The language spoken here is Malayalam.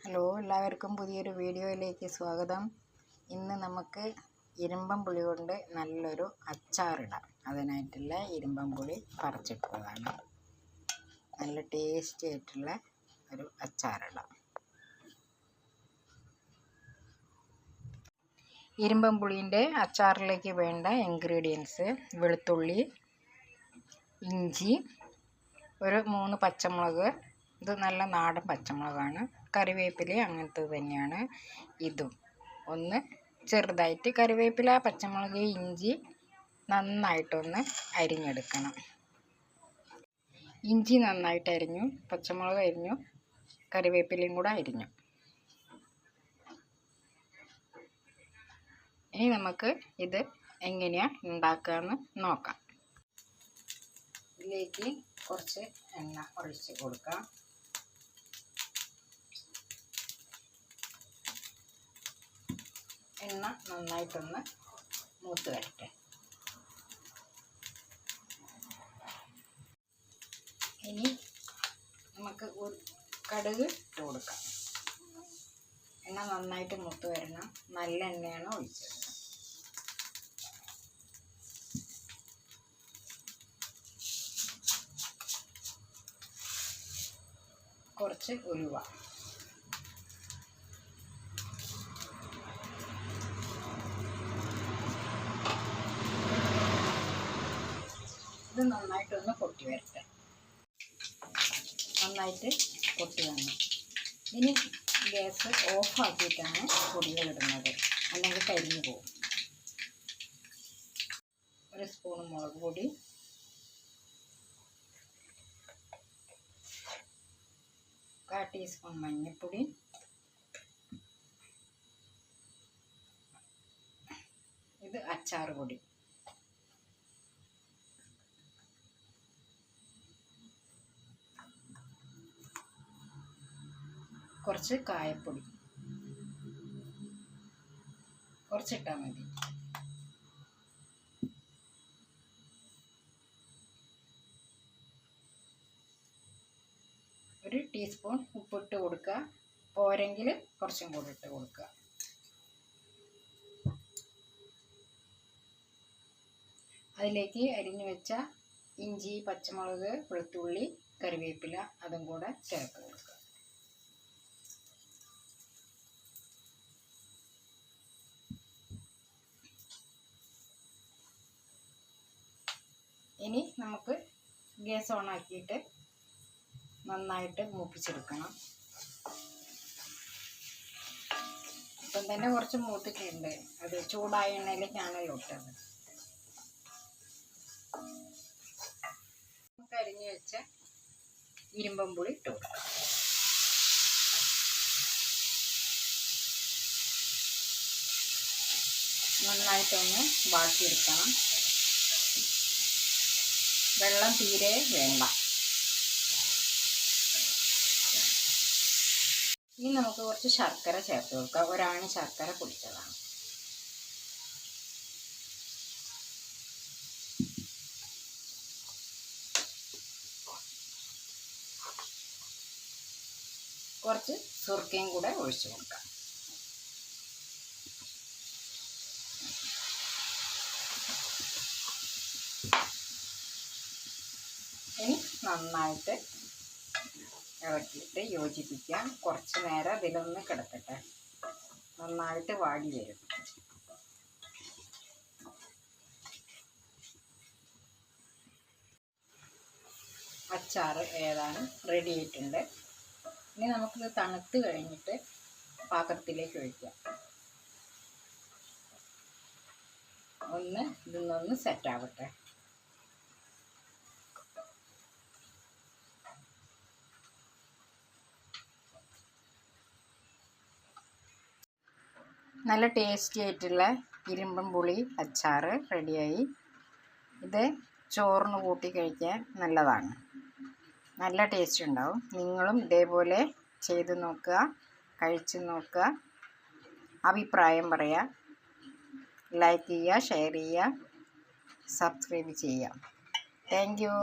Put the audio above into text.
ഹലോ, എല്ലാവർക്കും പുതിയൊരു വീഡിയോയിലേക്ക് സ്വാഗതം. ഇന്ന് നമുക്ക് ഇരുമ്പൻ പുളി കൊണ്ട് നല്ലൊരു അച്ചാറിടാം. അതിനായിട്ടുള്ള ഇരുമ്പൻ പുളി പറിച്ചെടുത്തതാണ്. നല്ല ടേസ്റ്റി ആയിട്ടുള്ള ഒരു അച്ചാറിടാം. ഇരുമ്പൻ പുളിൻ്റെ അച്ചാറിലേക്ക് വേണ്ട ഇൻഗ്രീഡിയൻസ്: വെളുത്തുള്ളി, ഇഞ്ചി, ഒരു 3 പച്ചമുളക്. ഇത് നല്ല നാടൻ പച്ചമുളകാണ്. കറിവേപ്പില അങ്ങനത്തെ തന്നെയാണ് ഇതും. ഒന്ന് ചെറുതായിട്ട് കറിവേപ്പില, പച്ചമുളക്, ഇഞ്ചി നന്നായിട്ടൊന്ന് അരിഞ്ഞെടുക്കണം. ഇഞ്ചി നന്നായിട്ട് അരിഞ്ഞു, പച്ചമുളക് അരിഞ്ഞു, കറിവേപ്പിലയും കൂടെ അരിഞ്ഞു. ഇനി നമുക്ക് ഇത് എങ്ങനെയാണ് ഉണ്ടാക്കുകയെന്ന് നോക്കാം. ഇതിലേക്ക് കുറച്ച് എണ്ണ ഒഴിച്ച് കൊടുക്കാം. എണ്ണ നന്നായിട്ടൊന്ന് മൂത്ത് വരട്ടെ. ഇനി നമുക്ക് കടുക് ഇട്ട് കൊടുക്കാം. എണ്ണ നന്നായിട്ട് മൂത്ത് വരണം. നല്ല എണ്ണയാണ് ഒഴിച്ചത്. കുറച്ച് ഉലുവ, ഇത് നന്നായിട്ടൊന്ന് പൊട്ടി വരട്ടെ. നന്നായിട്ട് പൊട്ടി വന്നു. ഇനി ഗ്യാസ് ഓഫാക്കിയിട്ടാണ് പൊടികൾ ഇടുന്നത്, അല്ലെങ്കിൽ കരിഞ്ഞു പോകും. 1 സ്പൂൺ മുളക് പൊടി, 1/4 ടീസ്പൂൺ മഞ്ഞൾപ്പൊടി, ഇത് അച്ചാർ പൊടി, കുറച്ച് കായപ്പൊടി, കുറച്ചിട്ടാൽ മതി. ഒരു ടീസ്പൂൺ ഉപ്പിട്ട് കൊടുക്കുക. പോരെങ്കിൽ കുറച്ചും കൂടി ഇട്ട് കൊടുക്കുക. അതിലേക്ക് അരിഞ്ഞു വെച്ച ഇഞ്ചി, പച്ചമുളക്, വെളുത്തുള്ളി, കറിവേപ്പില അതും കൂടെ ചേർത്ത് കൊടുക്കുക. ഇനി നമുക്ക് ഗ്യാസ് ഓൺ ആക്കിയിട്ട് നന്നായിട്ട് മൂപ്പിച്ചെടുക്കണം. ഇപ്പം തന്നെ കുറച്ച് മൂത്തിട്ടുണ്ട്. അത് ചൂടായ എണ്ണയിലേക്കാണല്ലോ ഇട്ടത്. നമുക്ക് അരിഞ്ഞു വെച്ച ഇരുമ്പൻ പുളി ഇട്ട് കൊടുക്കാം. നന്നായിട്ടൊന്ന് വാട്ടിയെടുക്കണം. വെള്ളം തീരെ വേണ്ട. ഇനി നമുക്ക് കുറച്ച് ശർക്കര ചേർത്ത് കൊടുക്കാം. 1 ആണി ശർക്കര പൊടിച്ചതാണ്. കുറച്ച് സുർക്കയും കൂടെ ഒഴിച്ചു കൊടുക്കാം. ഇനി നന്നായിട്ട് ഇളക്കിയിട്ട് യോജിപ്പിക്കാം. കുറച്ച് നേരം ഇതിലൊന്ന് കിടക്കട്ടെ. നന്നായിട്ട് വാടി വരും. അച്ചാർ ഏതാനും റെഡി ആയിട്ടുണ്ട്. ഇനി നമുക്കിത് തണുത്ത് കഴിഞ്ഞിട്ട് പാത്രത്തിലേക്ക് ഒഴിക്കാം. ഇതൊന്നൊന്ന് സെറ്റാവട്ടെ. നല്ല ടേസ്റ്റി ആയിട്ടുള്ള ഇരുമ്പൻ പുളി അച്ചാർ റെഡിയായി. ഇത് ചോറിന് കൂട്ടി കഴിക്കാൻ നല്ലതാണ്. നല്ല ടേസ്റ്റ് ഉണ്ടാവും. നിങ്ങളും ഇതേപോലെ ചെയ്ത് നോക്കുക, കഴിച്ച് നോക്കുക. അഭിപ്രായം പറയുക. ലൈക്ക് ചെയ്യുക, ഷെയർ ചെയ്യുക, സബ്സ്ക്രൈബ് ചെയ്യുക. Thank you.